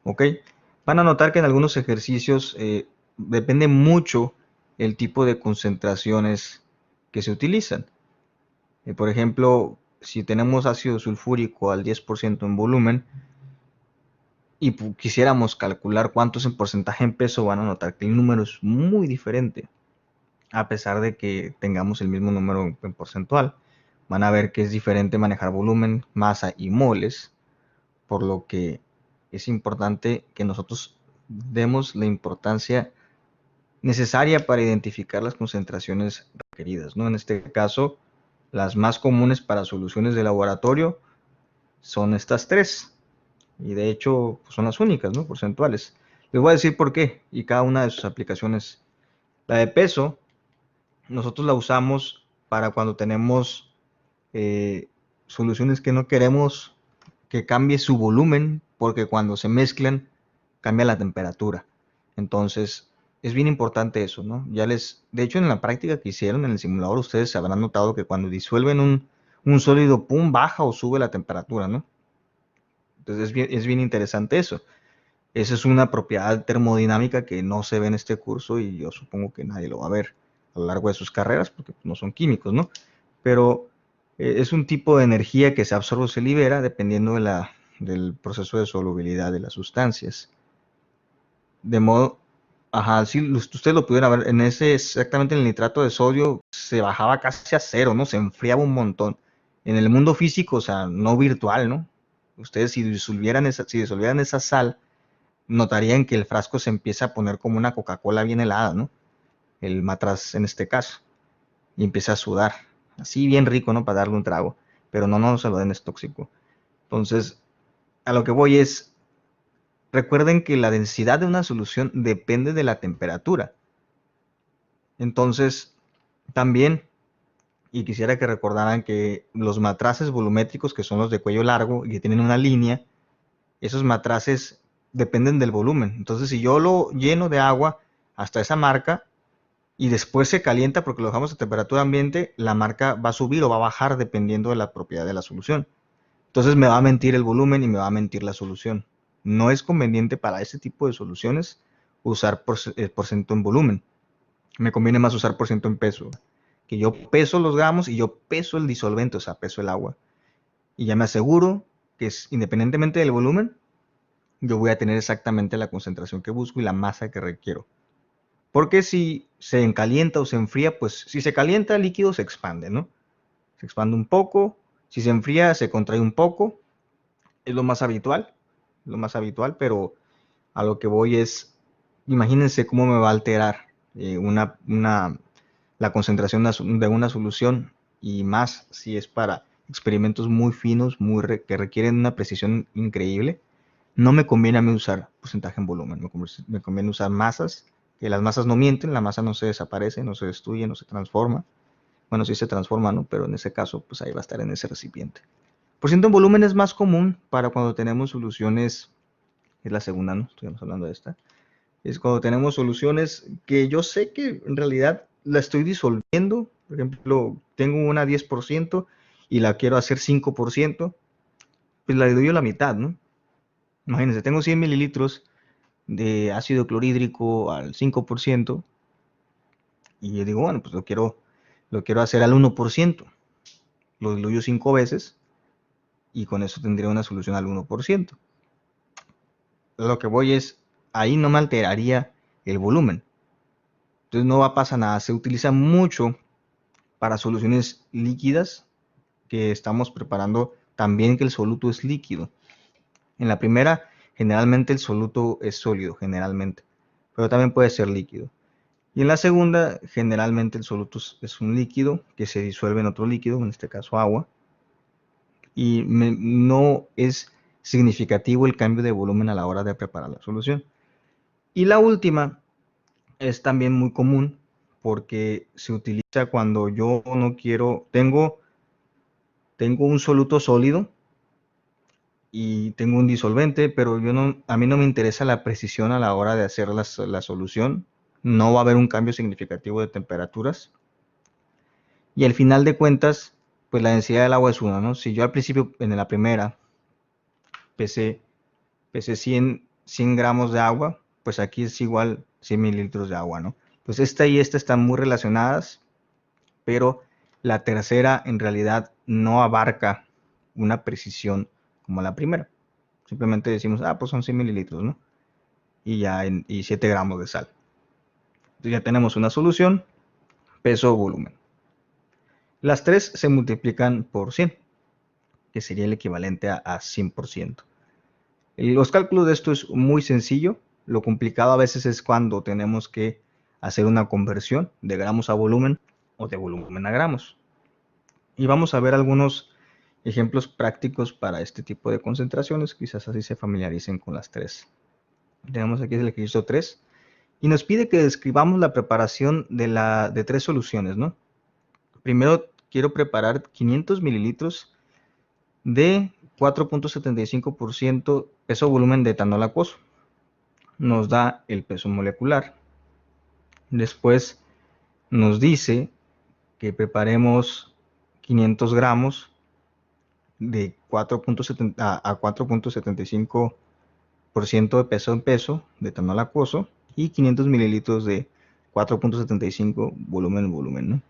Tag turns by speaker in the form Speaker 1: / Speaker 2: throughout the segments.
Speaker 1: ¿ok? Van a notar que en algunos ejercicios depende mucho el tipo de concentraciones que se utilizan. Por ejemplo, si tenemos ácido sulfúrico al 10% en volumen y quisiéramos calcular cuánto es en porcentaje en peso, van a notar que el número es muy diferente, a pesar de que tengamos el mismo número en porcentual. Van a ver que es diferente manejar volumen, masa y moles, por lo que es importante que nosotros demos la importancia necesaria para identificar las concentraciones requeridas, ¿no? En este caso, las más comunes para soluciones de laboratorio son estas tres, y de hecho pues son las únicas, ¿no? Porcentuales. Les voy a decir por qué y cada una de sus aplicaciones. La de peso, nosotros la usamos para cuando tenemos soluciones que no queremos que cambie su volumen, porque cuando se mezclan cambia la temperatura. Entonces, es bien importante eso, ¿no? De hecho, en la práctica que hicieron en el simulador, ustedes habrán notado que cuando disuelven un sólido, pum, baja o sube la temperatura, ¿no? Entonces, es bien interesante eso. Esa es una propiedad termodinámica que no se ve en este curso y yo supongo que nadie lo va a ver a lo largo de sus carreras porque no son químicos, ¿no? Pero es un tipo de energía que se absorbe o se libera dependiendo del proceso de solubilidad de las sustancias. De modo, ajá, si ustedes lo pudieran ver, exactamente en el nitrato de sodio se bajaba casi a cero, ¿no? Se enfriaba un montón. En el mundo físico, o sea, no virtual, ¿no? Ustedes si disolvieran esa sal, notarían que el frasco se empieza a poner como una Coca-Cola bien helada, ¿no? El matraz en este caso, y empieza a sudar, así bien rico, ¿no? Para darle un trago, pero no se lo den, es tóxico. Entonces, a lo que voy es, recuerden que la densidad de una solución depende de la temperatura. Entonces, también, y quisiera que recordaran que los matraces volumétricos, que son los de cuello largo y que tienen una línea, esos matraces dependen del volumen. Entonces, si yo lo lleno de agua hasta esa marca y después se calienta porque lo dejamos a temperatura ambiente, la marca va a subir o va a bajar dependiendo de la propiedad de la solución. Entonces me va a mentir el volumen y me va a mentir la solución. No es conveniente para este tipo de soluciones usar por ciento en volumen. Me conviene más usar por ciento en peso. Que yo peso los gramos y yo peso el disolvente, o sea, peso el agua. Y ya me aseguro que independientemente del volumen, yo voy a tener exactamente la concentración que busco y la masa que requiero. Porque si se calienta o se enfría, pues si se calienta el líquido se expande, ¿no? Se expande un poco, si se enfría se contrae un poco, es lo más habitual, pero a lo que voy es, imagínense cómo me va a alterar la concentración de una solución y más si es para experimentos muy finos, que requieren una precisión increíble. No me conviene a mí usar porcentaje en volumen, me conviene usar masas, que las masas no mienten, la masa no se desaparece, no se destruye, no se transforma. Bueno, sí se transforma, ¿no? Pero en ese caso, pues ahí va a estar en ese recipiente. Por ciento en volumen es más común para cuando tenemos soluciones, es la segunda, ¿no? Estamos hablando de esta. Es cuando tenemos soluciones que yo sé que en realidad la estoy disolviendo. Por ejemplo, tengo una 10% y la quiero hacer 5%, pues la diluyo a la mitad, ¿no? Imagínense, tengo 100 mililitros de ácido clorhídrico al 5% y yo digo, bueno, pues lo quiero hacer al 1%. Lo diluyo 5 veces y con eso tendría una solución al 1%. Lo que voy es, ahí no me alteraría el volumen. Entonces no va a pasar nada. Se utiliza mucho para soluciones líquidas que estamos preparando también que el soluto es líquido. En la primera, generalmente el soluto es sólido, generalmente, pero también puede ser líquido. Y en la segunda, generalmente el soluto es un líquido que se disuelve en otro líquido, en este caso agua, y no es significativo el cambio de volumen a la hora de preparar la solución. Y la última es también muy común porque se utiliza cuando yo no quiero, tengo un soluto sólido y tengo un disolvente, pero a mí no me interesa la precisión a la hora de hacer la solución. No va a haber un cambio significativo de temperaturas. Y al final de cuentas, pues la densidad del agua es una, ¿no? Si yo al principio, en la primera, pesé, pesé 100, 100 gramos de agua, pues aquí es igual 100 mililitros de agua, ¿no? Pues esta y esta están muy relacionadas, pero la tercera en realidad no abarca una precisión como la primera. Simplemente decimos, pues son 100 mililitros, ¿no? Y 7 gramos de sal. Entonces ya tenemos una solución, peso o volumen. Las tres se multiplican por 100, que sería el equivalente a 100%. Los cálculos de esto es muy sencillo. Lo complicado a veces es cuando tenemos que hacer una conversión de gramos a volumen o de volumen a gramos. Y vamos a ver algunos ejemplos prácticos para este tipo de concentraciones. Quizás así se familiaricen con las tres. Tenemos aquí el ejercicio 3 y nos pide que describamos la preparación de tres soluciones, ¿no? Primero quiero preparar 500 mililitros de 4.75% peso volumen de etanol acuoso. Nos da el peso molecular. Después nos dice que preparemos 500 gramos de 4.70 a 4.75% de peso en peso de etanol acuoso y 500 mililitros de 4.75 volumen en volumen, ¿no?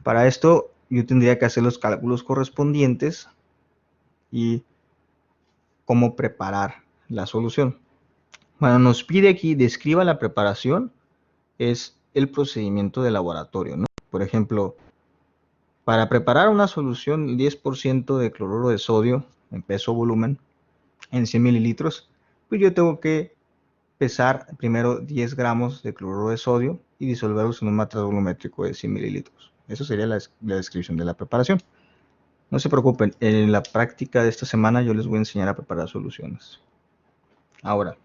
Speaker 1: Para esto yo tendría que hacer los cálculos correspondientes y cómo preparar la solución. Bueno, nos pide aquí, describa la preparación, es el procedimiento de laboratorio, ¿no? Por ejemplo, para preparar una solución 10% de cloruro de sodio en peso volumen en 100 mililitros, pues yo tengo que pesar primero 10 gramos de cloruro de sodio y disolverlos en un matraz volumétrico de 100 mililitros. Eso sería la descripción de la preparación. No se preocupen, en la práctica de esta semana yo les voy a enseñar a preparar soluciones. Ahora,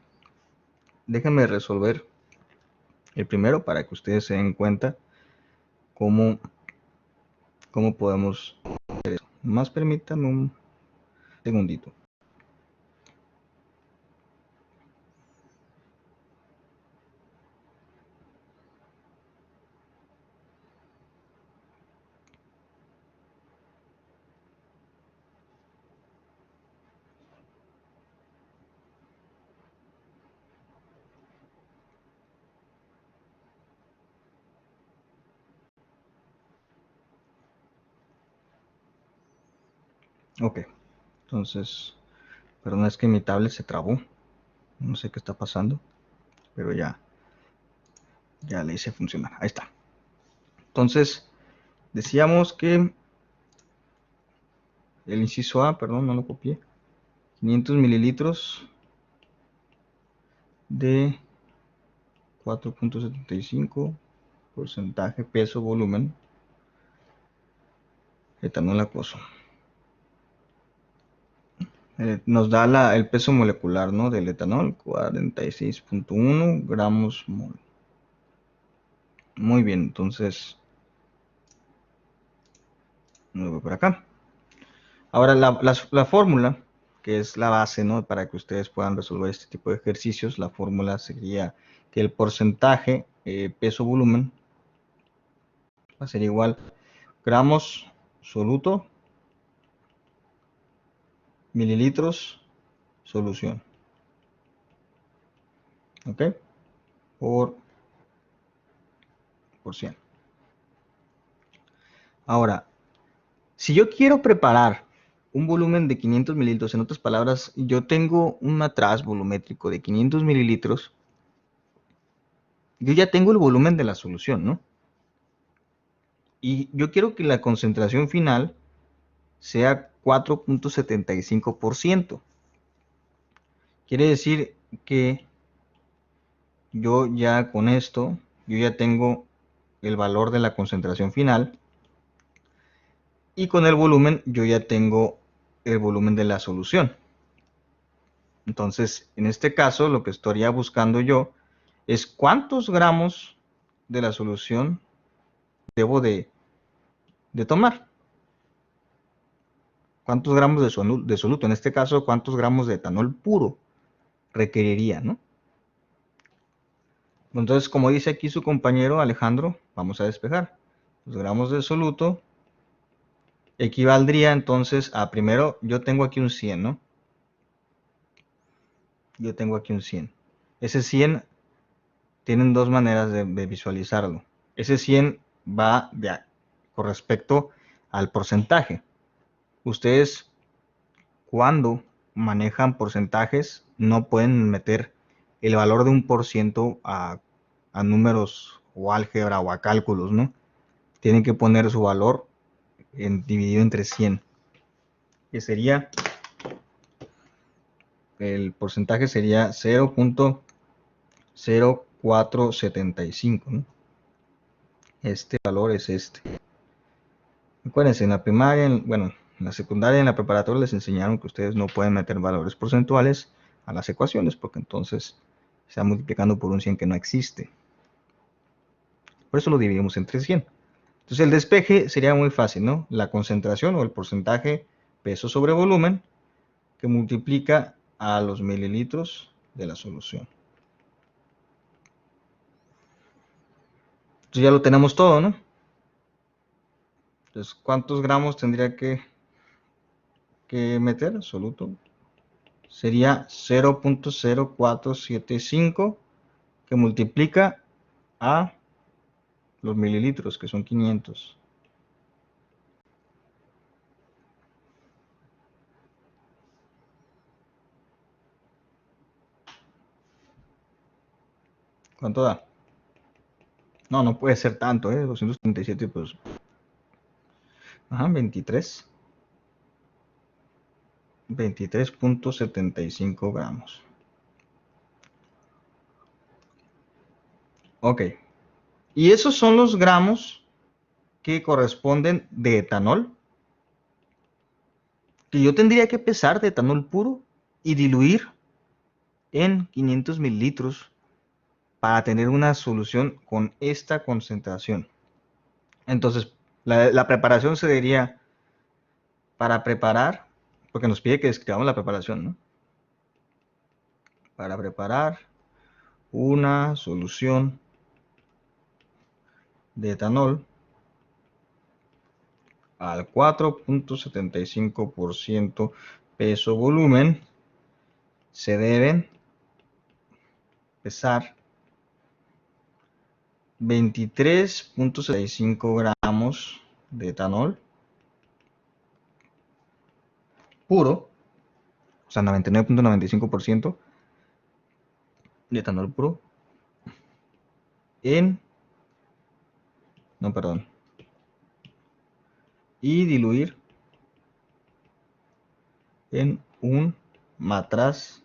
Speaker 1: déjenme resolver el primero para que ustedes se den cuenta cómo podemos hacer eso. Más permítanme un segundito. Ok, entonces, perdón, es que mi tablet se trabó. No sé qué está pasando, pero ya le hice funcionar. Ahí está. Entonces, decíamos que el inciso A, perdón, no lo copié. 500 mililitros de 4.75 porcentaje peso volumen etanol acuoso. Nos da el peso molecular, ¿no? Del etanol, 46.1 gramos mol. Muy bien, entonces me voy por acá. Ahora la fórmula, que es la base, ¿no? Para que ustedes puedan resolver este tipo de ejercicios, la fórmula sería que el porcentaje peso volumen va a ser igual gramos soluto, mililitros, solución. ¿Ok? Por 100. Ahora, si yo quiero preparar un volumen de 500 mililitros, en otras palabras, yo tengo un matraz volumétrico de 500 mililitros, yo ya tengo el volumen de la solución, ¿no? Y yo quiero que la concentración final sea 4.75%. Quiere decir que yo ya con esto, yo ya tengo el valor de la concentración final y con el volumen yo ya tengo el volumen de la solución. Entonces, en este caso, lo que estaría buscando yo es cuántos gramos de la solución debo de tomar. ¿Cuántos gramos de soluto? En este caso, ¿cuántos gramos de etanol puro requeriría, no? Entonces, como dice aquí su compañero Alejandro, vamos a despejar. Los gramos de soluto equivaldría entonces a, primero, yo tengo aquí un 100, ¿no? yo tengo aquí un 100. Ese 100 tienen dos maneras de visualizarlo. Ese 100 va con respecto al porcentaje. Ustedes, cuando manejan porcentajes, no pueden meter el valor de un por ciento a números o álgebra o a cálculos, ¿no? Tienen que poner su valor dividido entre 100, que sería, el porcentaje sería 0.0475, ¿no? Este valor es este. Acuérdense, en la primaria, bueno, en la secundaria y en la preparatoria les enseñaron que ustedes no pueden meter valores porcentuales a las ecuaciones, porque entonces se está multiplicando por un 100 que no existe. Por eso lo dividimos entre 100. Entonces el despeje sería muy fácil, ¿no? La concentración o el porcentaje peso sobre volumen que multiplica a los mililitros de la solución. Entonces ya lo tenemos todo, ¿no? Entonces, ¿cuántos gramos tendría que meter? Absoluto. Sería 0.0475 que multiplica a los mililitros, que son 500. ¿Cuánto da? No, no puede ser tanto, 237, pues. Ajá, 23. 23.75 gramos. Ok. Y esos son los gramos que corresponden de etanol, que yo tendría que pesar de etanol puro y diluir en 500 mililitros para tener una solución con esta concentración. Entonces, la preparación se diría, para preparar, porque nos pide que describamos la preparación, ¿no? Para preparar una solución de etanol al 4.75% peso volumen, se deben pesar 23.65 gramos de etanol puro, o sea, 99.95% de etanol puro no, perdón, y diluir en un matraz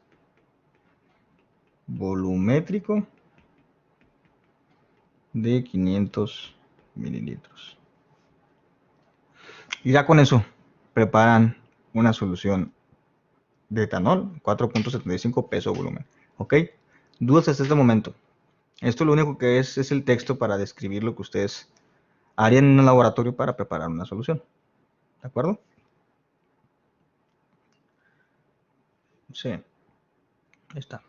Speaker 1: volumétrico de 500 mililitros. Y ya con eso preparan una solución de etanol, 4.75 peso volumen. ¿Ok? Dudas hasta este momento. Esto lo único que es el texto para describir lo que ustedes harían en un laboratorio para preparar una solución. ¿De acuerdo? Sí. Ahí está.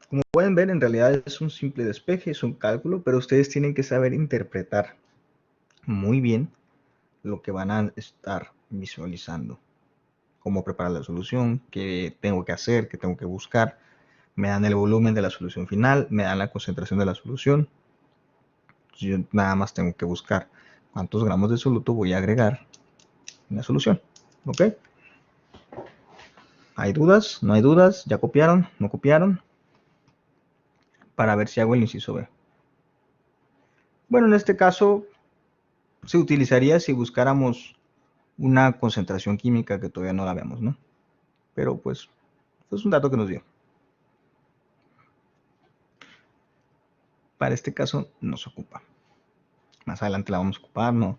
Speaker 1: Como pueden ver, en realidad es un simple despeje, es un cálculo, pero ustedes tienen que saber interpretar muy bien lo que van a estar visualizando. Cómo preparar la solución, qué tengo que hacer, qué tengo que buscar. Me dan el volumen de la solución final, me dan la concentración de la solución. Yo nada más tengo que buscar cuántos gramos de soluto voy a agregar en la solución. ¿Ok? ¿Hay dudas? ¿No hay dudas? ¿Ya copiaron? ¿No copiaron? Para ver si hago el inciso B. Bueno, en este caso se utilizaría si buscáramos una concentración química que todavía no la vemos, ¿no? Pero pues es un dato que nos dio. Para este caso no se ocupa. Más adelante la vamos a ocupar, no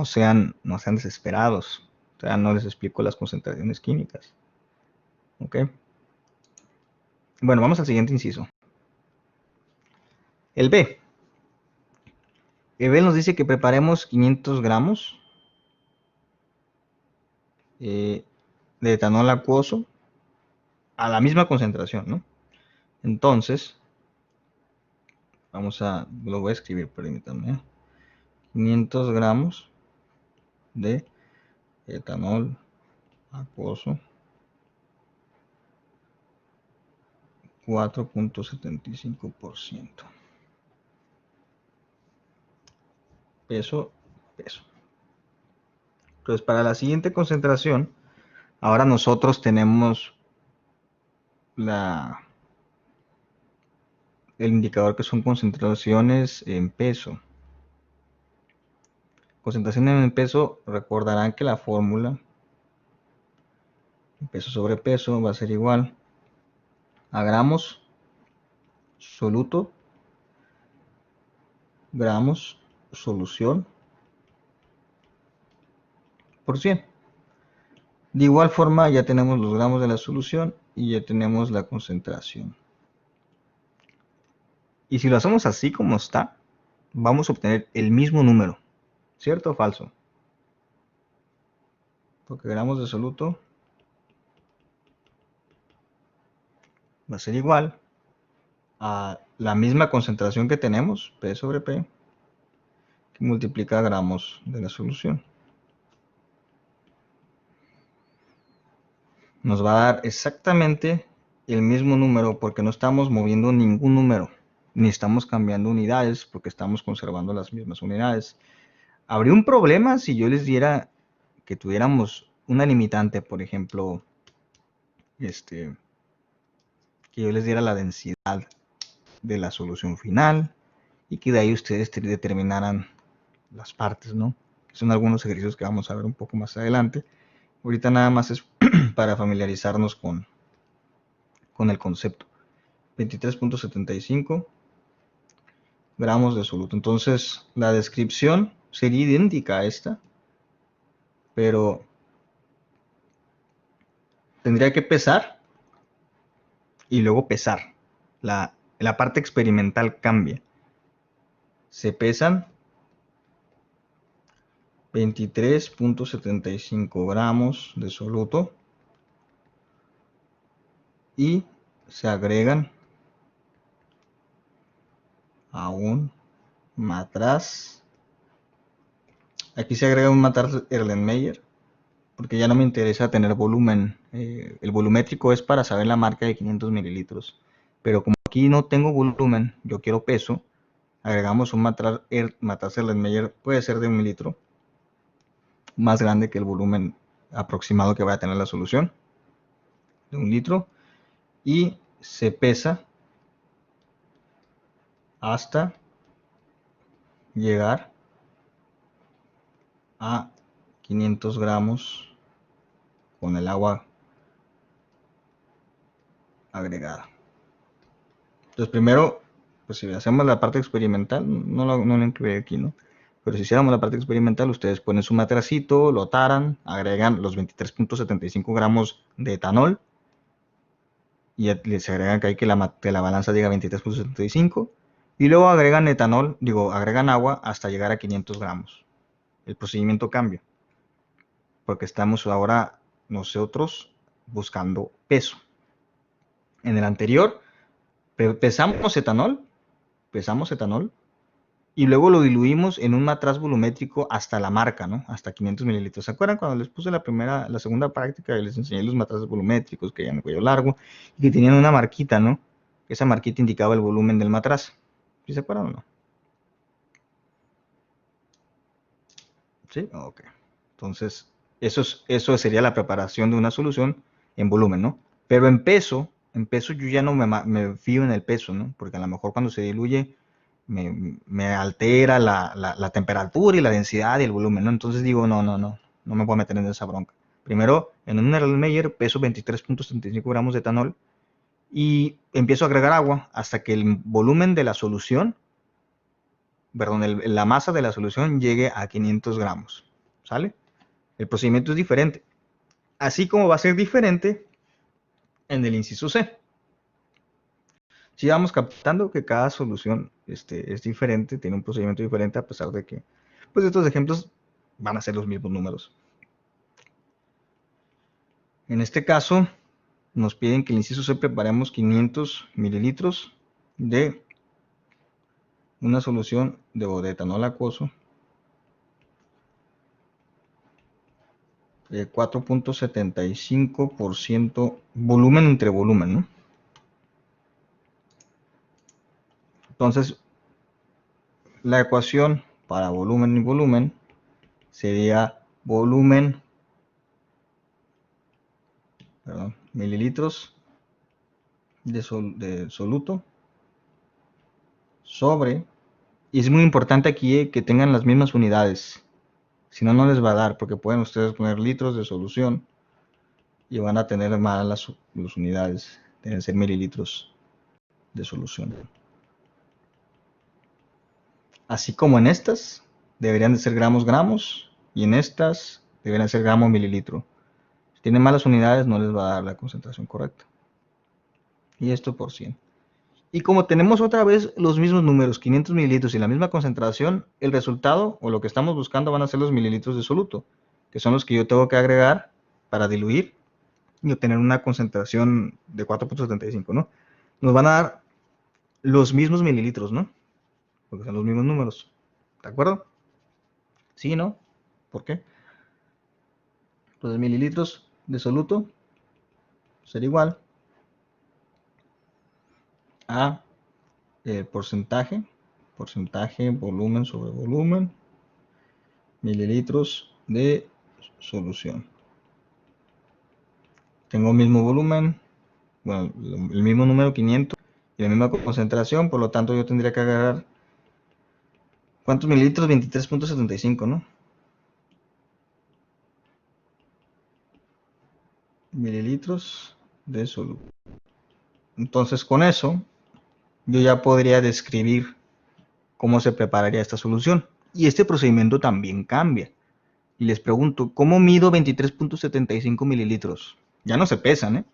Speaker 1: sean desesperados. O sea, no les explico las concentraciones químicas. ¿Ok? Bueno, vamos al siguiente inciso. El B. El B nos dice que preparemos 500 gramos de etanol acuoso a la misma concentración, ¿no? Entonces, lo voy a escribir, permítanme. 500 gramos de etanol acuoso 4.75%. Peso. Entonces, para la siguiente concentración, ahora nosotros tenemos el indicador que son concentraciones en peso. Concentración en peso, recordarán que la fórmula peso sobre peso va a ser igual a gramos soluto, gramos solución por 100. De igual forma ya tenemos los gramos de la solución y ya tenemos la concentración. Y si lo hacemos así como está, vamos a obtener el mismo número. ¿Cierto o falso? Porque gramos de soluto va a ser igual a la misma concentración que tenemos, P sobre P, que multiplica gramos de la solución. Nos va a dar exactamente el mismo número porque no estamos moviendo ningún número, ni estamos cambiando unidades porque estamos conservando las mismas unidades. Habría un problema si yo les diera que tuviéramos una limitante, por ejemplo, que yo les diera la densidad de la solución final y que de ahí ustedes determinaran las partes, ¿no? Que son algunos ejercicios que vamos a ver un poco más adelante. Ahorita nada más es para familiarizarnos con el concepto. 23.75 gramos de soluto. Entonces la descripción sería idéntica a esta, pero tendría que pesar y luego pesar. La parte experimental cambia. Se pesan 23.75 gramos de soluto y se agregan a un matraz. Aquí se agrega un matraz Erlenmeyer porque ya no me interesa tener volumen. El volumétrico es para saber la marca de 500 mililitros. Pero como aquí no tengo volumen, yo quiero peso, agregamos un matraz Erlenmeyer, puede ser de 1 litro, más grande que el volumen aproximado que vaya a tener la solución, de 1 litro, y se pesa hasta llegar a 500 gramos con el agua agregada. Entonces primero, pues si hacemos la parte experimental, no lo incluiré aquí, ¿no? Pero si hiciéramos la parte experimental, ustedes ponen su matracito, lo taran, agregan los 23.75 gramos de etanol y les agregan que hay que la balanza diga 23.75 y luego agregan etanol, agregan agua hasta llegar a 500 gramos. El procedimiento cambia porque estamos ahora nosotros buscando peso. En el anterior pesamos etanol y luego lo diluimos en un matraz volumétrico hasta la marca, ¿no? Hasta 500 mililitros. ¿Se acuerdan cuando les puse la segunda práctica y les enseñé los matrazos volumétricos que tenían cuello largo y que tenían una marquita, ¿no? Esa marquita indicaba el volumen del matraz. ¿Sí se acuerdan o no? ¿Sí? Ok. Entonces, eso sería la preparación de una solución en volumen, ¿no? Pero en peso yo ya no me fío en el peso, ¿no? Porque a lo mejor cuando se diluye me altera la temperatura y la densidad y el volumen, ¿no? Entonces digo, no me puedo meter en esa bronca. Primero, en un Erlenmeyer peso 23.75 gramos de etanol y empiezo a agregar agua hasta que el volumen de la solución, perdón, la masa de la solución llegue a 500 gramos, ¿sale? El procedimiento es diferente. Así como va a ser diferente en el inciso C. Si vamos captando que cada solución es diferente, tiene un procedimiento diferente, a pesar de que pues estos ejemplos van a ser los mismos números. En este caso, nos piden que en el inciso C preparemos 500 mililitros de una solución de etanol acuoso 4.75% volumen entre volumen, ¿no? Entonces, la ecuación para volumen y volumen sería volumen, mililitros de soluto sobre, y es muy importante aquí que tengan las mismas unidades, si no, no les va a dar, porque pueden ustedes poner litros de solución y van a tener mal las unidades, deben ser mililitros de solución. Así como en estas, deberían de ser gramos gramos, y en estas deberían ser gramo mililitro. Si tienen malas unidades, no les va a dar la concentración correcta. Y esto por 100. Y como tenemos otra vez los mismos números, 500 mililitros y la misma concentración, el resultado o lo que estamos buscando van a ser los mililitros de soluto, que son los que yo tengo que agregar para diluir y obtener una concentración de 4.75, ¿no? Nos van a dar los mismos mililitros, ¿no? Porque son los mismos números. ¿De acuerdo? ¿Sí, no? ¿Por qué? Los mililitros de soluto será igual a porcentaje, volumen sobre volumen, mililitros de solución. Tengo el mismo volumen, bueno, el mismo número 500 y la misma concentración, por lo tanto yo tendría que agarrar, ¿cuántos mililitros? 23.75, ¿no? Mililitros de soluto. Entonces con eso yo ya podría describir cómo se prepararía esta solución. Y este procedimiento también cambia. Y les pregunto, ¿cómo mido 23.75 mililitros? Ya no se pesan, ¿eh?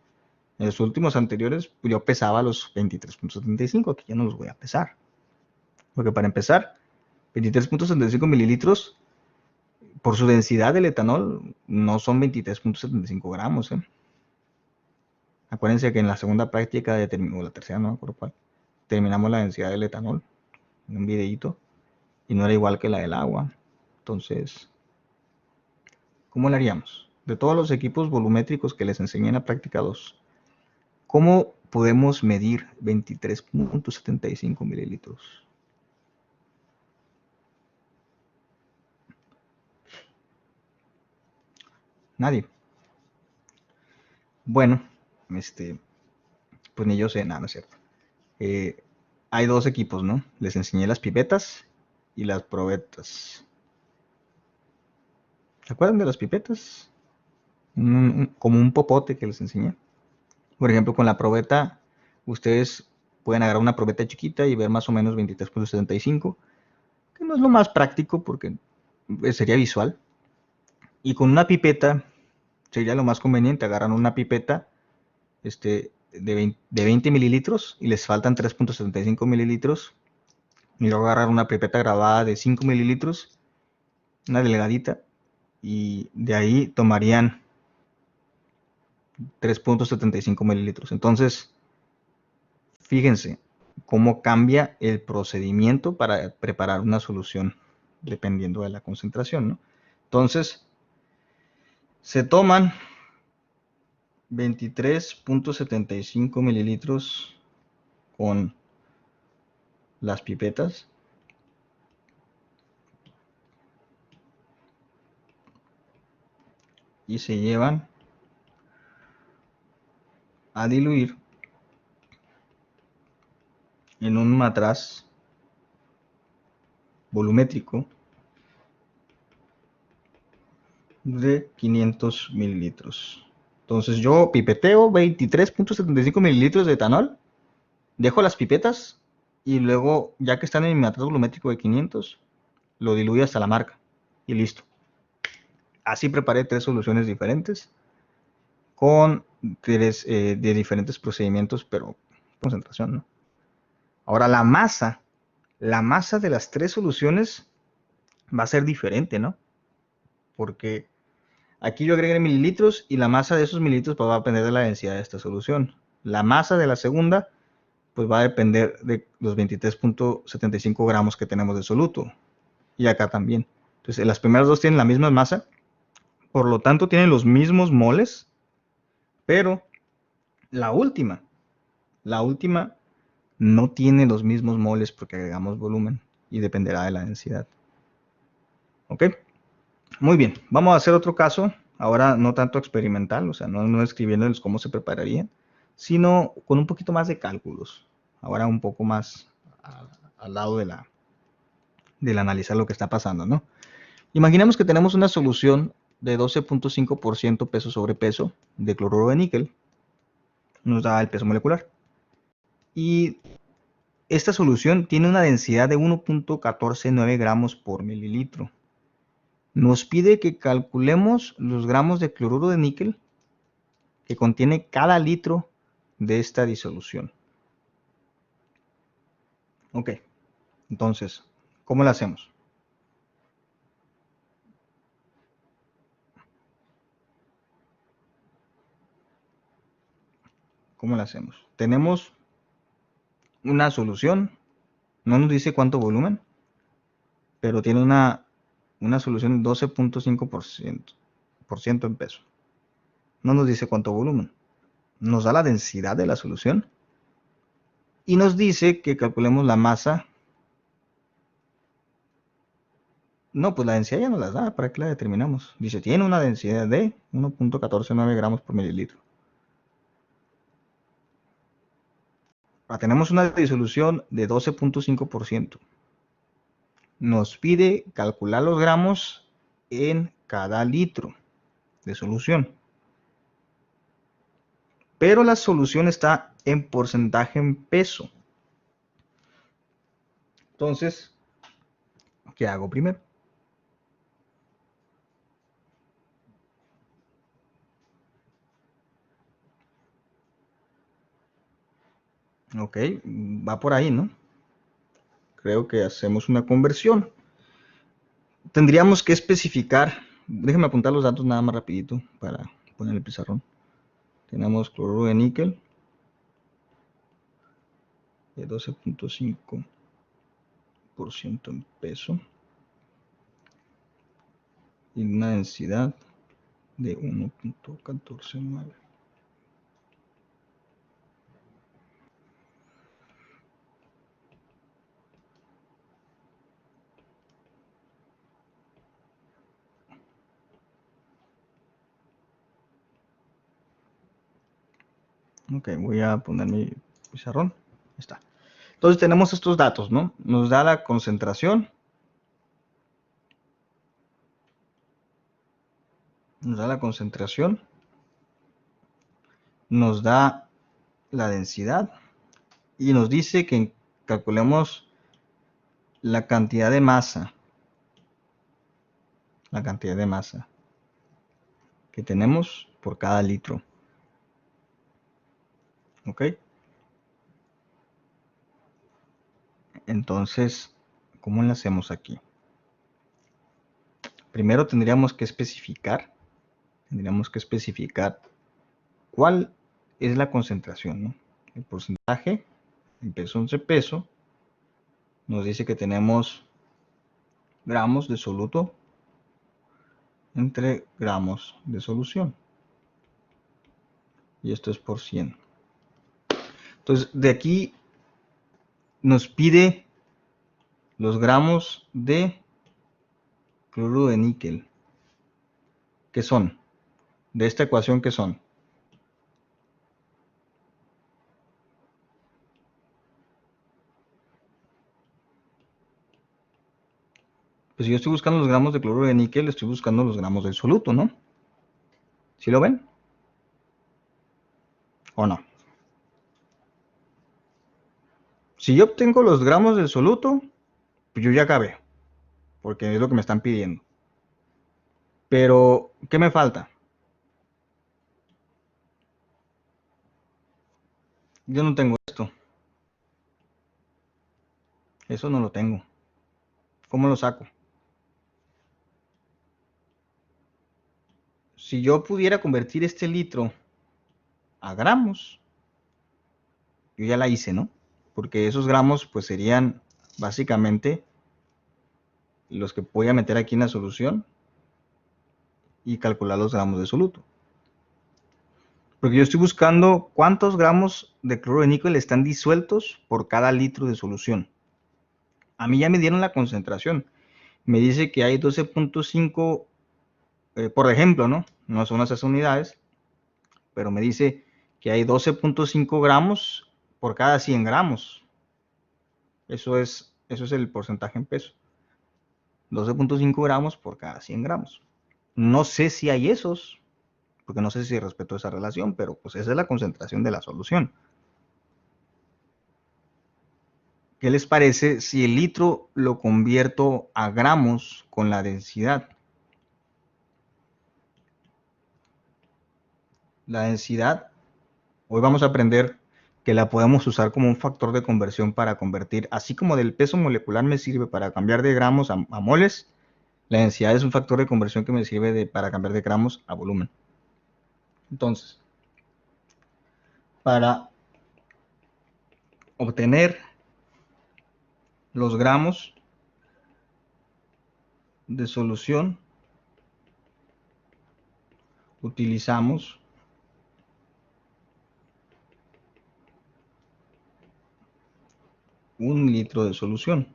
Speaker 1: En los últimos anteriores yo pesaba los 23.75, aquí ya no los voy a pesar. Porque para empezar, 23.75 mililitros, por su densidad del etanol, no son 23.75 gramos, ¿eh? Acuérdense que en la segunda práctica, o la tercera, no me acuerdo cuál, terminamos la densidad del etanol en un videíto y no era igual que la del agua. Entonces, ¿cómo lo haríamos? De todos los equipos volumétricos que les enseñé en la práctica 2, ¿cómo podemos medir 23.75 mililitros? Nadie. Bueno, pues ni yo sé, nada, no es cierto. Hay dos equipos, ¿no? Les enseñé las pipetas y las probetas. ¿Se acuerdan de las pipetas? Como un popote que les enseñé. Por ejemplo, con la probeta, ustedes pueden agarrar una probeta chiquita y ver más o menos 23.75, que no es lo más práctico porque sería visual. Y con una pipeta sería lo más conveniente. Agarran una pipeta de 20 mililitros y les faltan 3.75 mililitros. Y luego agarrar una pipeta grabada de 5 mililitros, una delgadita, y de ahí tomarían 3.75 mililitros. Entonces, fíjense cómo cambia el procedimiento para preparar una solución dependiendo de la concentración, ¿no? Entonces, se toman 23.75 mililitros con las pipetas y se llevan a diluir en un matraz volumétrico de 500 mililitros. Entonces yo pipeteo 23.75 mililitros de etanol, dejo las pipetas y luego, ya que están en mi matraz volumétrico de 500, lo diluyo hasta la marca y listo. Así preparé 3 soluciones diferentes con 3 de diferentes procedimientos, pero concentración, ¿no? Ahora la masa de las 3 soluciones va a ser diferente, ¿no? Porque aquí yo agregué mililitros y la masa de esos mililitros pues, va a depender de la densidad de esta solución. La masa de la segunda pues va a depender de los 23.75 gramos que tenemos de soluto. Y acá también. Entonces las primeras dos tienen la misma masa, Por lo tanto, tienen los mismos moles, pero la última no tiene los mismos moles porque agregamos volumen y dependerá de la densidad. ¿Ok? Muy bien, vamos a hacer otro caso, ahora no tanto experimental, o sea, no escribiéndoles cómo se prepararían, sino con un poquito más de cálculos. Ahora un poco más al lado del analizar lo que está pasando, ¿no? Imaginemos que tenemos una solución de 12.5% peso sobre peso de cloruro de níquel, nos da el peso molecular. Y esta solución tiene una densidad de 1.149 gramos por mililitro. Nos pide que calculemos los gramos de cloruro de níquel que contiene cada litro de esta disolución. Ok, entonces, ¿cómo lo hacemos? ¿Cómo lo hacemos? Tenemos una solución, no nos dice cuánto volumen, pero tiene una solución de 12.5% en peso. No nos dice cuánto volumen. Nos da la densidad de la solución y nos dice que calculemos la masa. No, pues la densidad ya no la da, ¿para qué la determinamos? Dice, tiene una densidad de 1.149 gramos por mililitro. Tenemos una disolución de 12.5%. Nos pide calcular los gramos en cada litro de solución. Pero la solución está en porcentaje en peso. Entonces, ¿qué hago primero? Ok, va por ahí, ¿no? Creo que hacemos una conversión. Tendríamos que especificar, déjenme apuntar los datos nada más rapidito para poner el pizarrón. Tenemos cloruro de níquel de 12.5% en peso y una densidad de 1.149. Ok, voy a poner mi pizarrón. Ahí está. Entonces tenemos estos datos, ¿no? Nos da la concentración. Nos da la concentración. Nos da la densidad. Y nos dice que calculemos la cantidad de masa. La cantidad de masa que tenemos por cada litro. ¿Ok? Entonces, ¿cómo le hacemos aquí? Primero tendríamos que especificar cuál es la concentración, ¿no? El porcentaje, el peso entre peso, nos dice que tenemos gramos de soluto entre gramos de solución. Y esto es por 100. Entonces, de aquí nos pide los gramos de cloruro de níquel. ¿Qué son? De esta ecuación, ¿qué son? Pues si yo estoy buscando los gramos de cloruro de níquel, estoy buscando los gramos del soluto, ¿no? ¿Sí lo ven? ¿O no? Si yo obtengo los gramos del soluto, pues yo ya acabé, porque es lo que me están pidiendo. Pero, ¿qué me falta? Yo no tengo esto. Eso no lo tengo. ¿Cómo lo saco? Si yo pudiera convertir este litro a gramos, yo ya la hice, ¿no? Porque esos gramos pues serían básicamente los que voy a meter aquí en la solución y calcular los gramos de soluto. Porque yo estoy buscando cuántos gramos de cloruro de níquel están disueltos por cada litro de solución. A mí ya me dieron la concentración. Me dice que hay 12.5, por ejemplo, ¿no? No son esas unidades, pero me dice que hay 12.5 gramos por cada 100 gramos. Eso es el porcentaje en peso. 12.5 gramos por cada 100 gramos. No sé si hay esos, porque no sé si respeto esa relación, pero pues esa es la concentración de la solución. ¿Qué les parece si el litro lo convierto a gramos con la densidad? La densidad, hoy vamos a aprender que la podemos usar como un factor de conversión para convertir, así como del peso molecular me sirve para cambiar de gramos a moles, la densidad es un factor de conversión que me sirve para cambiar de gramos a volumen. Entonces, para obtener los gramos de solución, utilizamos un litro de solución.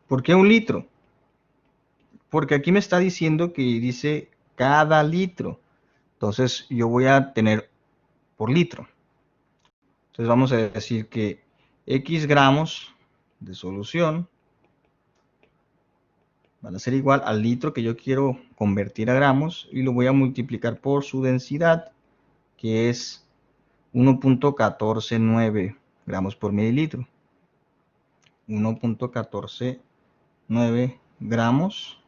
Speaker 1: ¿Por qué un litro? Porque aquí me está diciendo que dice cada litro. Entonces yo voy a tener por litro. Entonces vamos a decir que X gramos de solución van a ser igual al litro que yo quiero convertir a gramos y lo voy a multiplicar por su densidad, que es 1.149 gramos por mililitro. 1.149 gramos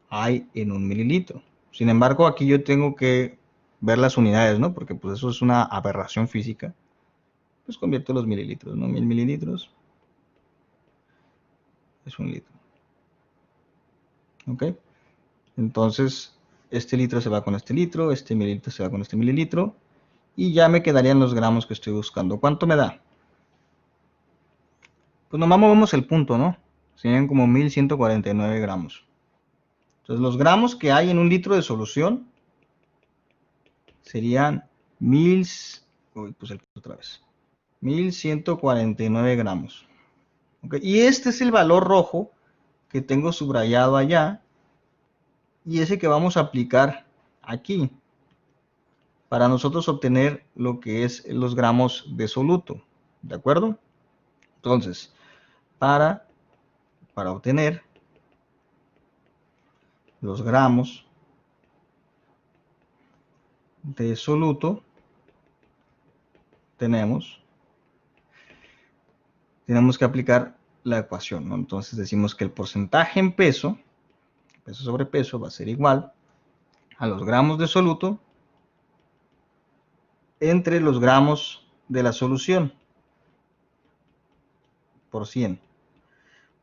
Speaker 1: hay en un mililitro. Sin embargo, aquí yo tengo que ver las unidades, ¿no? Porque pues eso es una aberración física. Pues convierto los mililitros, ¿no? 1000 mililitros es un litro. ¿Ok? Entonces, este litro se va con este litro, este mililitro se va con este mililitro, y ya me quedarían los gramos que estoy buscando. ¿Cuánto me da? Pues nomás movemos el punto, ¿no? Serían como 1149 gramos. Entonces, los gramos que hay en un litro de solución serían 1000, uy, pues el punto otra vez, 1149 gramos. ¿Okay? Y este es el valor rojo que tengo subrayado allá, y ese que vamos a aplicar aquí para nosotros obtener lo que es los gramos de soluto, ¿de acuerdo? Entonces, para obtener los gramos de soluto, tenemos que aplicar la ecuación, ¿no? Entonces decimos que el porcentaje en peso sobre peso, va a ser igual a los gramos de soluto entre los gramos de la solución por 100.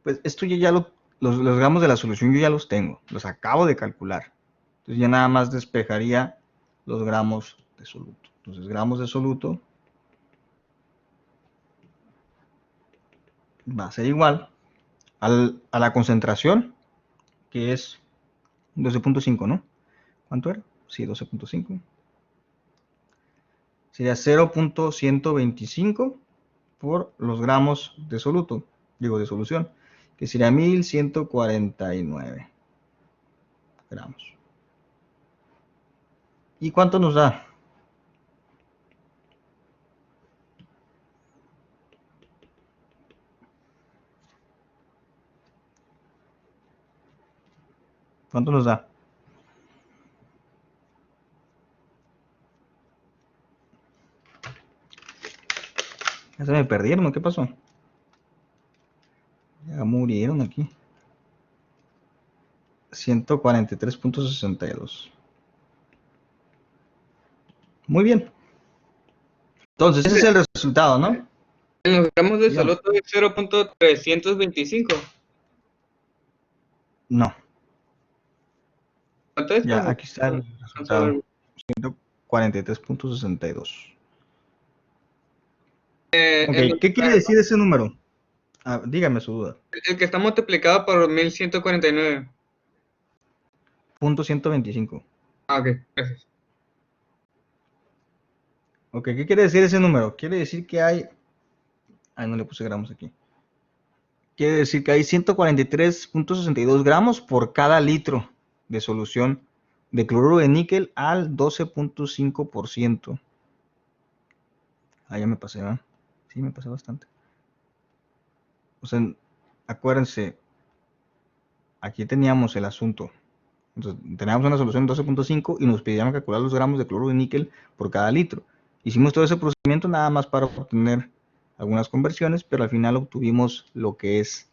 Speaker 1: Pues esto yo ya los gramos de la solución yo ya los tengo, los acabo de calcular. Entonces ya nada más despejaría los gramos de soluto. Entonces gramos de soluto va a ser igual a la concentración, que es 12.5, ¿no? ¿Cuánto era? Sí, 12.5. Sería 0.125 por los gramos de soluto, digo de solución, que sería 1149 gramos. ¿Y cuánto nos da? ¿Cuánto nos da? Ya se me perdieron, ¿qué pasó? Ya murieron aquí. 143.62. Muy bien. Entonces, ese es el resultado, ¿no?
Speaker 2: En los gramos de
Speaker 1: Dígame.
Speaker 2: soluto es 0.325.
Speaker 1: No.
Speaker 2: ¿Cuánto es?
Speaker 1: Ya, aquí está el resultado. 143.62. Ok, ¿qué quiere decir ese número? Ah, dígame su duda.
Speaker 2: El que está multiplicado por 1149.
Speaker 1: .125.
Speaker 2: Ah, ok, gracias.
Speaker 1: Ok, ¿qué quiere decir ese número? Quiere decir que hay... Ay, no le puse gramos aquí. Quiere decir que hay 143.62 gramos por cada litro de solución de cloruro de níquel al 12.5%. Ah, ya me pasé, ¿verdad? Sí, me pasé bastante. O sea, acuérdense, aquí teníamos el asunto. Entonces, teníamos una solución de 12.5 y nos pidieron calcular los gramos de cloruro de níquel por cada litro. Hicimos todo ese procedimiento nada más para obtener algunas conversiones, pero al final obtuvimos lo que es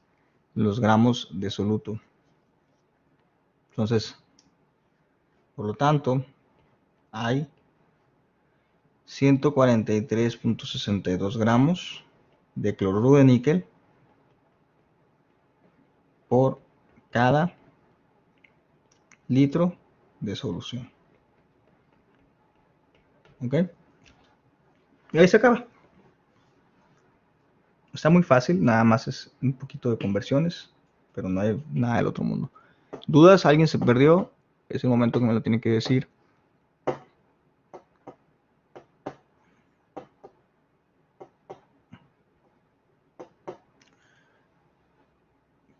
Speaker 1: los gramos de soluto. Entonces, por lo tanto, hay 143.62 gramos de cloruro de níquel por cada litro de solución. ¿Ok? Y ahí se acaba. Está muy fácil, nada más es un poquito de conversiones, pero no hay nada del otro mundo. ¿Dudas? ¿Alguien se perdió? Es el momento que me lo tiene que decir.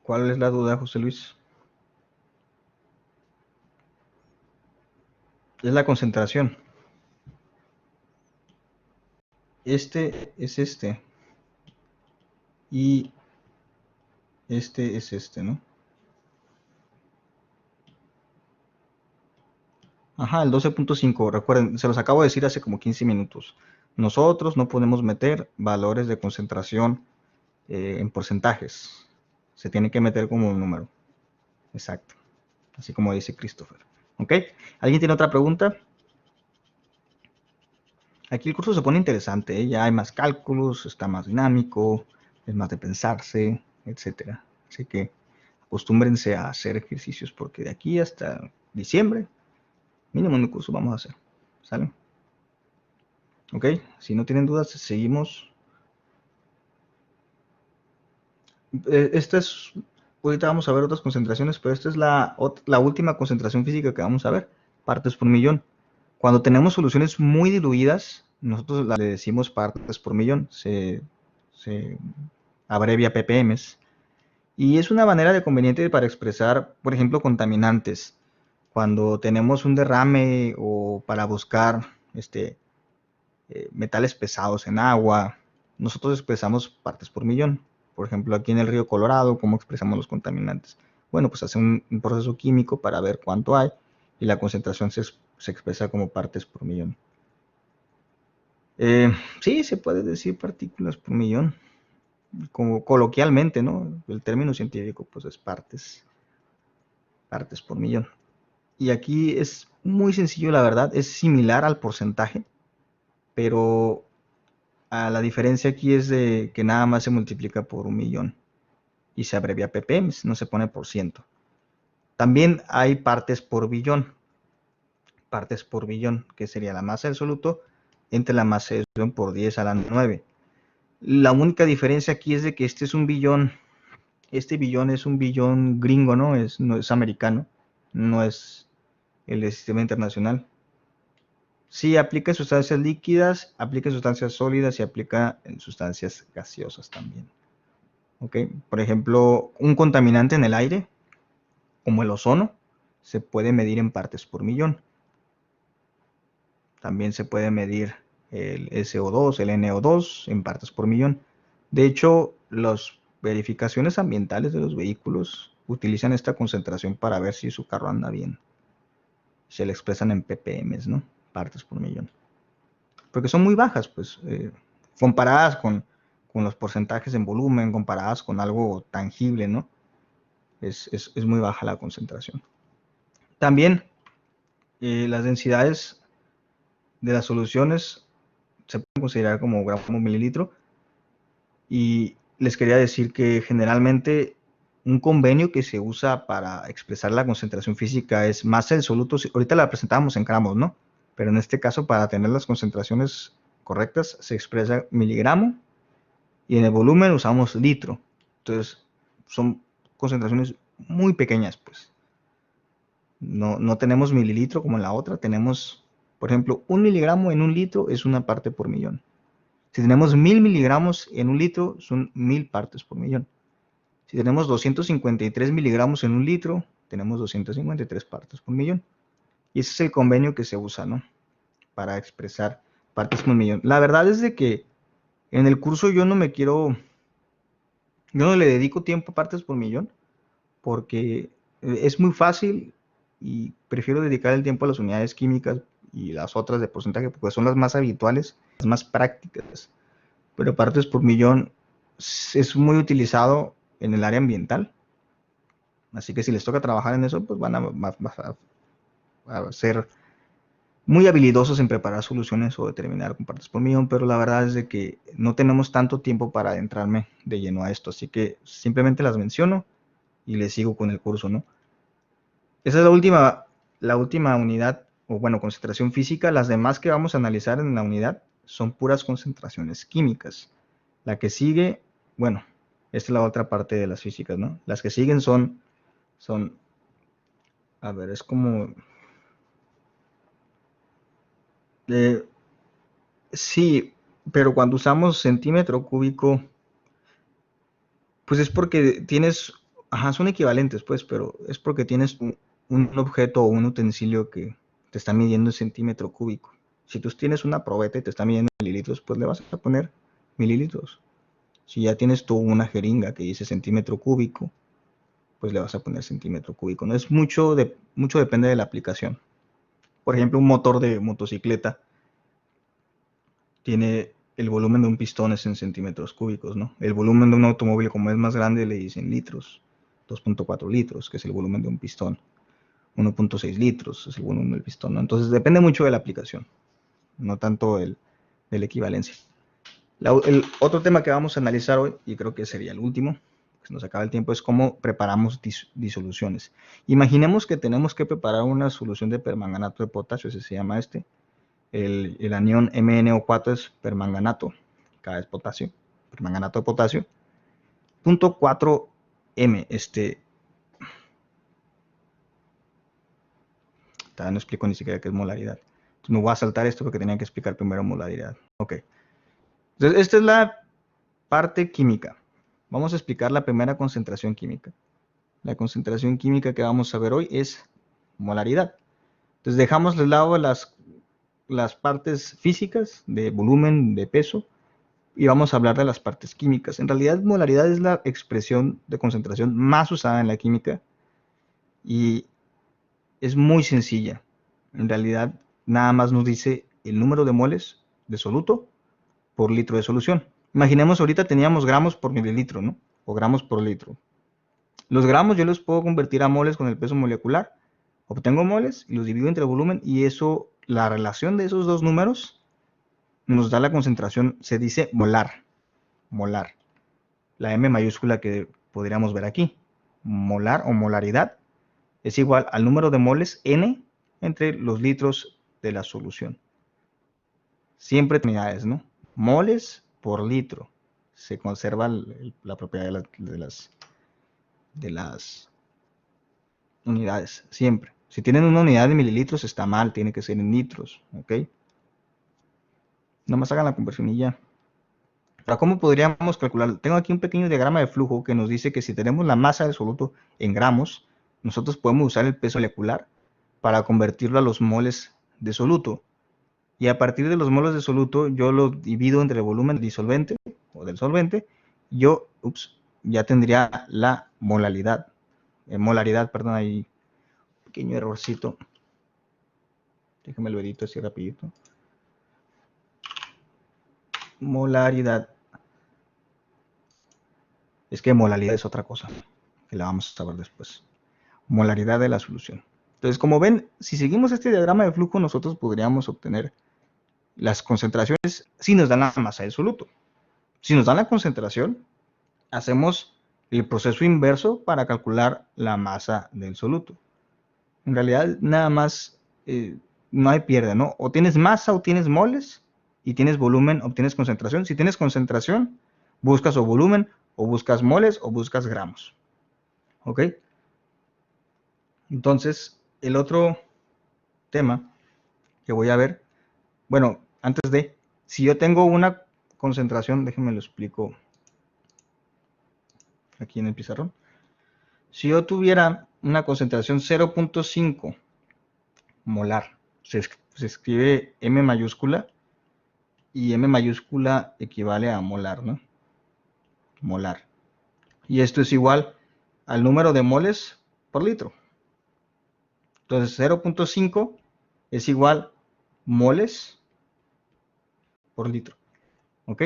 Speaker 1: ¿Cuál es la duda, José Luis? Es la concentración. Este es este. Y este es este, ¿no? Ajá, el 12.5. Recuerden, se los acabo de decir hace como 15 minutos. Nosotros no podemos meter valores de concentración en porcentajes. Se tiene que meter como un número. Exacto. Así como dice Christopher. ¿Ok? ¿Alguien tiene otra pregunta? Aquí el curso se pone interesante, ¿eh? Ya hay más cálculos, está más dinámico, es más de pensarse, etcétera. Así que acostúmbrense a hacer ejercicios porque de aquí hasta diciembre, mínimo en el curso vamos a hacer. ¿Sale? ¿Ok? Si no tienen dudas, seguimos. Esta es, ahorita vamos a ver otras concentraciones, pero esta es la última concentración física que vamos a ver, partes por millón. Cuando tenemos soluciones muy diluidas, nosotros le decimos partes por millón, se abrevia ppm. Y es una manera de conveniente para expresar, por ejemplo, contaminantes. Cuando tenemos un derrame o para buscar metales pesados en agua, nosotros expresamos partes por millón. Por ejemplo, aquí en el río Colorado, ¿cómo expresamos los contaminantes? Bueno, pues hace un proceso químico para ver cuánto hay y la concentración se expresa como partes por millón. Sí, se puede decir partículas por millón, como coloquialmente, ¿no? El término científico pues es partes por millón. Y aquí es muy sencillo, la verdad, es similar al porcentaje, pero la diferencia aquí es de que nada más se multiplica por 1.000.000 y se abrevia ppm, no se pone por ciento. También hay partes por billón, que sería la masa del soluto entre la masa de solución por 10 a la 9. La única diferencia aquí es de que este es un billón, este billón es un billón gringo, no es americano, no es el del sistema internacional. Sí, aplica en sustancias líquidas, aplica en sustancias sólidas y aplica en sustancias gaseosas también. ¿Ok? Por ejemplo, un contaminante en el aire, como el ozono, se puede medir en partes por millón. También se puede medir el SO2, el NO2 en partes por millón. De hecho, las verificaciones ambientales de los vehículos utilizan esta concentración para ver si su carro anda bien. Se le expresan en ppm, ¿no? Partes por millón. Porque son muy bajas, pues, comparadas con los porcentajes en volumen, comparadas con algo tangible, ¿no? Es muy baja la concentración. También las densidades de las soluciones se pueden considerar como gramo mililitro. Y les quería decir que generalmente un convenio que se usa para expresar la concentración física es masa del soluto. Ahorita la presentamos en gramos, ¿no? Pero en este caso, para tener las concentraciones correctas, se expresa miligramo y en el volumen usamos litro. Entonces, son concentraciones muy pequeñas, pues. No tenemos mililitro como en la otra, tenemos, por ejemplo, 1 miligramo en un litro es una parte por millón. Si tenemos 1000 miligramos en un litro, son 1000 partes por millón. Si tenemos 253 miligramos en un litro, tenemos 253 partes por millón. Y ese es el convenio que se usa, ¿no? Para expresar partes por millón. La verdad es de que en el curso yo no le dedico tiempo a partes por millón, porque es muy fácil y prefiero dedicar el tiempo a las unidades químicas y las otras de porcentaje, porque son las más habituales, las más prácticas. Pero partes por millón es muy utilizado en el área ambiental. Así que si les toca trabajar en eso, pues van a ser muy habilidosos en preparar soluciones o determinar con partes por millón, pero la verdad es de que no tenemos tanto tiempo para adentrarme de lleno a esto, así que simplemente las menciono y les sigo con el curso, ¿no? Esa es la última unidad, o bueno, concentración física. Las demás que vamos a analizar en la unidad son puras concentraciones químicas. La que sigue, bueno, esta es la otra parte de las físicas, ¿no? Las que siguen son a ver, es como... sí, pero cuando usamos centímetro cúbico, pues es porque tienes, ajá, son equivalentes, pues, pero es porque tienes un objeto o un utensilio que te está midiendo en centímetro cúbico. Si tú tienes una probeta y te está midiendo en mililitros, pues le vas a poner mililitros. Si ya tienes tú una jeringa que dice centímetro cúbico, pues le vas a poner centímetro cúbico. No es mucho depende de la aplicación. Por ejemplo, un motor de motocicleta tiene el volumen de un pistón es en centímetros cúbicos, ¿no? El volumen de un automóvil, como es más grande, le dicen litros. 2.4 litros, que es el volumen de un pistón. 1.6 litros es el volumen del pistón, ¿no? Entonces depende mucho de la aplicación, no tanto de la equivalencia. El otro tema que vamos a analizar hoy, y creo que sería el último, que se nos acaba el tiempo, es cómo preparamos disoluciones. Imaginemos que tenemos que preparar una solución de permanganato de potasio, ese se llama el anión MnO4 es permanganato, K es potasio, permanganato de potasio. Punto 4M, no explico ni siquiera qué es molaridad. Entonces me voy a saltar esto porque tenía que explicar primero molaridad. Ok. Entonces, esta es la parte química. Vamos a explicar la primera concentración química. La concentración química que vamos a ver hoy es molaridad. Entonces dejamos de lado las partes físicas de volumen, de peso, y vamos a hablar de las partes químicas. En realidad, molaridad es la expresión de concentración más usada en la química y es muy sencilla. En realidad, nada más nos dice el número de moles de soluto por litro de solución. Imaginemos ahorita teníamos gramos por mililitro, ¿no? O gramos por litro. Los gramos yo los puedo convertir a moles con el peso molecular. Obtengo moles y los divido entre el volumen y eso, la relación de esos dos números nos da la concentración, se dice molar. Molar. La M mayúscula que podríamos ver aquí. Molar o molaridad es igual al número de moles N entre los litros de la solución. Siempre unidades, ¿no? Moles por litro. Se conserva la propiedad de las unidades, siempre. Si tienen una unidad de mililitros está mal, tiene que ser en litros, ¿ok? Nomás hagan la conversión y ya. Ahora, ¿cómo podríamos calcular? Tengo aquí un pequeño diagrama de flujo que nos dice que si tenemos la masa del soluto en gramos, nosotros podemos usar el peso molecular para convertirlo a los moles de soluto. Y a partir de los moles de soluto, yo lo divido entre el volumen del disolvente o del solvente. Yo, ya tendría la molaridad. Molaridad, perdón, ahí un pequeño errorcito. Déjame lo edito así rapidito. Molaridad. Es que molaridad es otra cosa, que la vamos a ver después. Molaridad de la solución. Entonces, como ven, si seguimos este diagrama de flujo, nosotros podríamos obtener las concentraciones si nos dan la masa del soluto. Si nos dan la concentración, hacemos el proceso inverso para calcular la masa del soluto. En realidad, nada más, no hay pierde, ¿no? O tienes masa o tienes moles, y tienes volumen, obtienes concentración. Si tienes concentración, buscas o volumen, o buscas moles, o buscas gramos. ¿Ok? Entonces, El otro tema que voy a ver, bueno, antes de, si yo tengo una concentración, déjenme lo explico aquí en el pizarrón. Si yo tuviera una concentración 0.5 molar, se escribe M mayúscula y M mayúscula equivale a molar, ¿no? Molar. Y esto es igual al número de moles por litro. Entonces 0.5 es igual moles por litro. ¿Ok?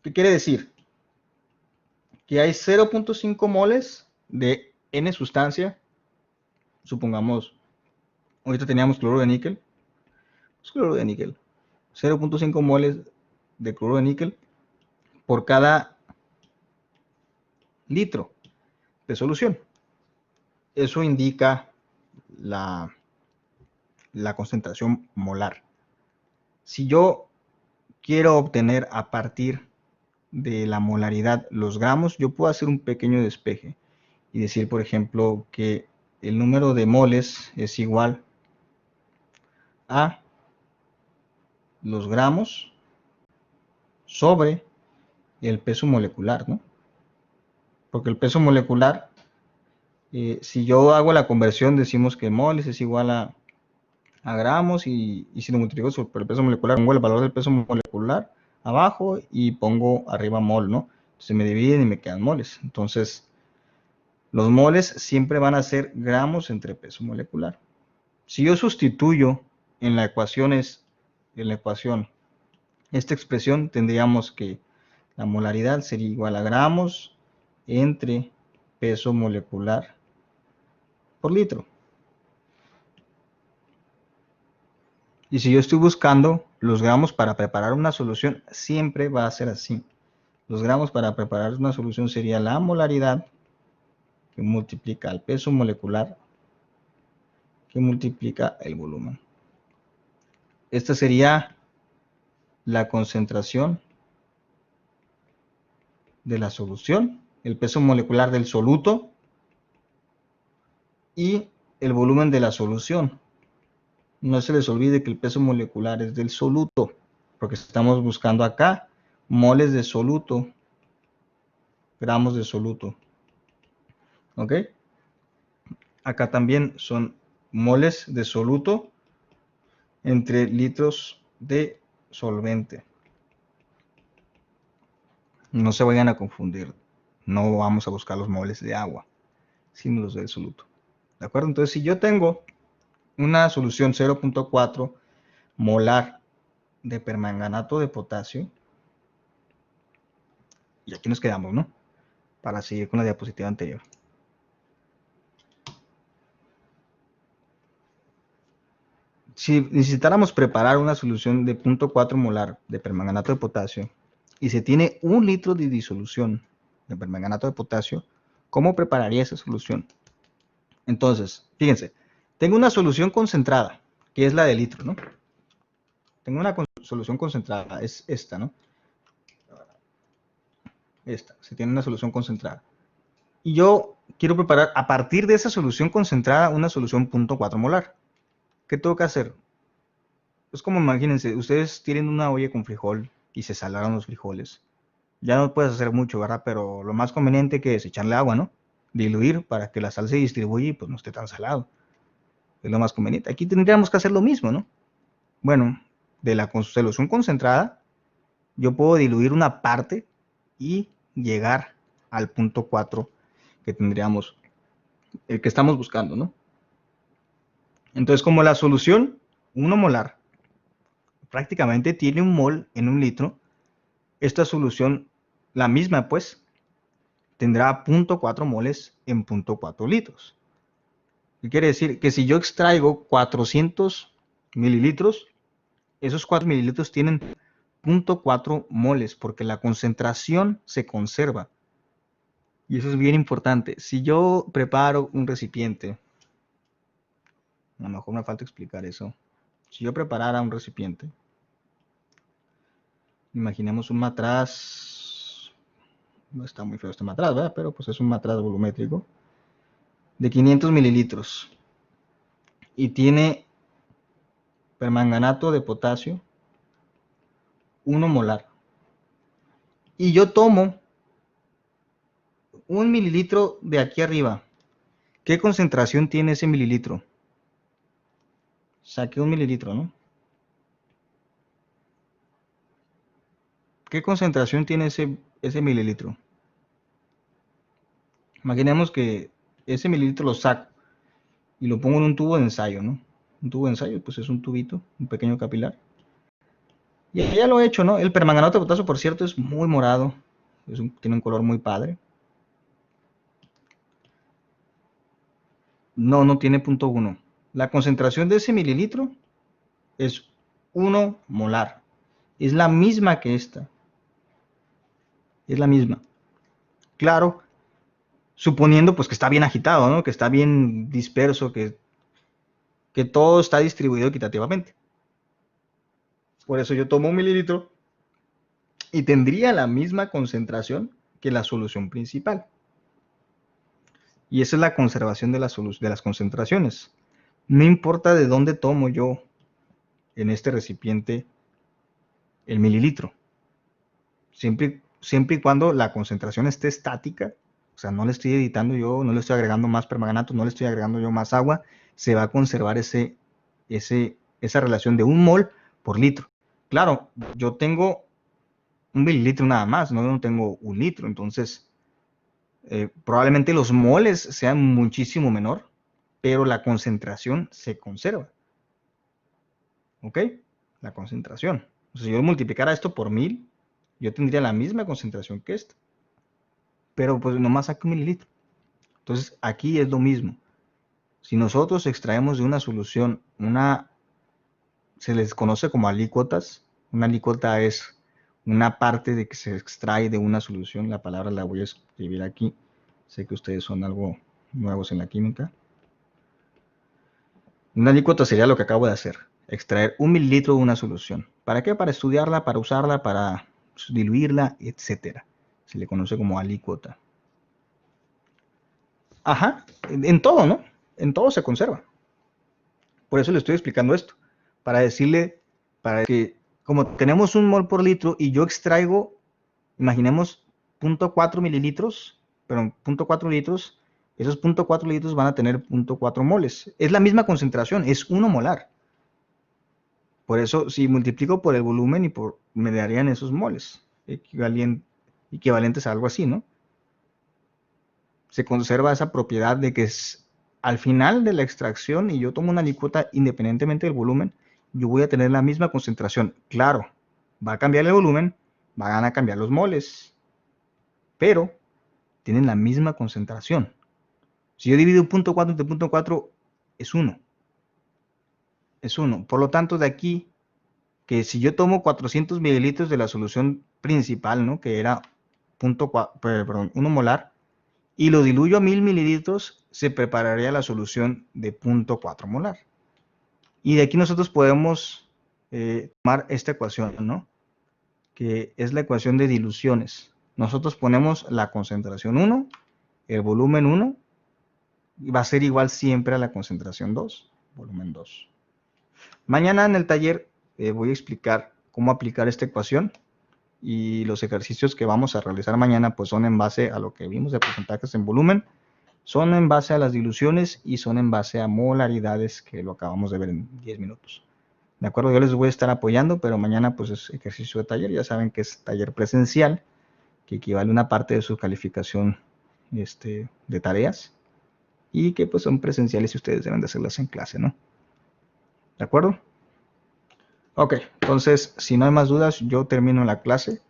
Speaker 1: ¿Qué quiere decir? Que hay 0.5 moles de N sustancia. Supongamos, ahorita teníamos cloruro de níquel. Pues cloruro de níquel. 0.5 moles de cloruro de níquel por cada litro de solución. Eso indica la concentración molar. Si yo quiero obtener a partir de la molaridad los gramos, yo puedo hacer un pequeño despeje y decir, por ejemplo, que el número de moles es igual a los gramos sobre el peso molecular, ¿no? Porque el peso molecular, si yo hago la conversión, decimos que moles es igual a gramos y si lo multiplico por el peso molecular, pongo el valor del peso molecular abajo y pongo arriba mol, ¿no? Se me dividen y me quedan moles. Entonces, los moles siempre van a ser gramos entre peso molecular. Si yo sustituyo en la ecuación, esta expresión, tendríamos que la molaridad sería igual a gramos entre peso molecular por litro. Y si yo estoy buscando los gramos para preparar una solución, siempre va a ser así. Los gramos para preparar una solución sería la molaridad que multiplica el peso molecular que multiplica el volumen. Esta sería la concentración de la solución, el peso molecular del soluto y el volumen de la solución. No se les olvide que el peso molecular es del soluto, porque estamos buscando acá moles de soluto, gramos de soluto. ¿Ok? Acá también son moles de soluto entre litros de solvente. No se vayan a confundir. No vamos a buscar los moles de agua, sino los del soluto. ¿De acuerdo? Entonces, si yo tengo una solución 0.4 molar de permanganato de potasio, y aquí nos quedamos, ¿no? Para seguir con la diapositiva anterior. Si necesitáramos preparar una solución de 0.4 molar de permanganato de potasio y se tiene 1 litro de disolución de permanganato de potasio, ¿cómo prepararía esa solución? Entonces, fíjense, tengo una solución concentrada, que es la de litro, ¿no? Tengo una solución concentrada, es esta, ¿no? Esta, se tiene una solución concentrada. Y yo quiero preparar a partir de esa solución concentrada una solución 0.4 molar. ¿Qué tengo que hacer? Es como imagínense, ustedes tienen una olla con frijol y se salaron los frijoles. Ya no puedes hacer mucho, ¿verdad? Pero lo más conveniente que es echarle agua, ¿no? Diluir para que la sal se distribuya y pues no esté tan salado. Es lo más conveniente. Aquí tendríamos que hacer lo mismo, ¿no? Bueno, de la solución concentrada, yo puedo diluir una parte y llegar al 0.4 que tendríamos, el que estamos buscando, ¿no? Entonces, como la solución 1 molar prácticamente tiene 1 mol en 1 litro, esta solución, la misma pues, tendrá 0.4 moles en 0.4 litros. ¿Qué quiere decir? Que si yo extraigo 400 mililitros, esos 4 mililitros tienen 0.4 moles, porque la concentración se conserva. Y eso es bien importante. Si yo preparo un recipiente, a lo mejor me falta explicar eso. Si yo preparara un recipiente, imaginemos un matraz, no está muy feo este matraz, ¿verdad? Pero pues es un matraz volumétrico de 500 mililitros. y tiene permanganato de potasio 1 molar. Y yo tomo 1 mililitro de aquí arriba. ¿Qué concentración tiene ese mililitro? Saqué 1 mililitro, ¿no? ¿Qué concentración tiene ese mililitro? Imaginemos que ese mililitro lo saco y lo pongo en un tubo de ensayo, ¿no? Un tubo de ensayo, pues es un tubito, un pequeño capilar. Y ya lo he hecho, ¿no? El permanganato de potasio, por cierto, es muy morado. Tiene un color muy padre. No tiene punto 1. La concentración de ese mililitro es 1 molar. Es la misma que esta. Es la misma. Claro, suponiendo pues que está bien agitado, ¿no? Que está bien disperso, que todo está distribuido equitativamente. Por eso yo tomo 1 mililitro y tendría la misma concentración que la solución principal. Y esa es la conservación de las concentraciones. No importa de dónde tomo yo en este recipiente el mililitro. Siempre y cuando la concentración esté estática, o sea, no le estoy editando yo, no le estoy agregando más permanganato, no le estoy agregando yo más agua, se va a conservar esa relación de 1 mol por litro. Claro, yo tengo 1 mililitro nada más, no tengo 1 litro, entonces probablemente los moles sean muchísimo menor, pero la concentración se conserva. ¿Ok? La concentración. O sea, si yo multiplicara esto por 1000, yo tendría la misma concentración que esta. Pero pues nomás saco 1 mililitro. Entonces aquí es lo mismo. Si nosotros extraemos de una solución se les conoce como alícuotas. Una alícuota es una parte de que se extrae de una solución. La palabra la voy a escribir aquí. Sé que ustedes son algo nuevos en la química. Una alícuota sería lo que acabo de hacer. Extraer 1 mililitro de una solución. ¿Para qué? Para estudiarla, para usarla, para diluirla, etcétera. Se le conoce como alícuota. Ajá, en todo, ¿no? En todo se conserva. Por eso le estoy explicando esto. Para decirle, para que como tenemos 1 mol por litro y yo extraigo, imaginemos 0.4 mililitros, pero 0.4 litros, esos 0.4 litros van a tener 0.4 moles. Es la misma concentración, es 1 molar. Por eso, si multiplico por el volumen me darían esos moles, equivalentes a algo así, ¿no? Se conserva esa propiedad de que al final de la extracción y yo tomo una alícuota independientemente del volumen, yo voy a tener la misma concentración. Claro, va a cambiar el volumen, van a cambiar los moles, pero tienen la misma concentración. Si yo divido 0.4 entre 0.4, es 1. Es 1. Por lo tanto, de aquí, que si yo tomo 400 mililitros de la solución principal, ¿no? Que era 1 molar, y lo diluyo a 1000 mililitros, se prepararía la solución de 0.4 molar. Y de aquí nosotros podemos tomar esta ecuación, ¿no? Que es la ecuación de diluciones. Nosotros ponemos la concentración 1, el volumen 1, y va a ser igual siempre a la concentración 2, volumen 2. Mañana en el taller voy a explicar cómo aplicar esta ecuación. Y los ejercicios que vamos a realizar mañana pues son en base a lo que vimos de porcentajes en volumen, son en base a las diluciones y son en base a molaridades, que lo acabamos de ver en 10 minutos. De acuerdo, yo les voy a estar apoyando, pero mañana pues es ejercicio de taller. Ya saben que es taller presencial, que equivale a una parte de su calificación de tareas, y que pues son presenciales y ustedes deben de hacerlas en clase, ¿no? ¿De acuerdo? Ok, entonces si no hay más dudas, yo termino la clase.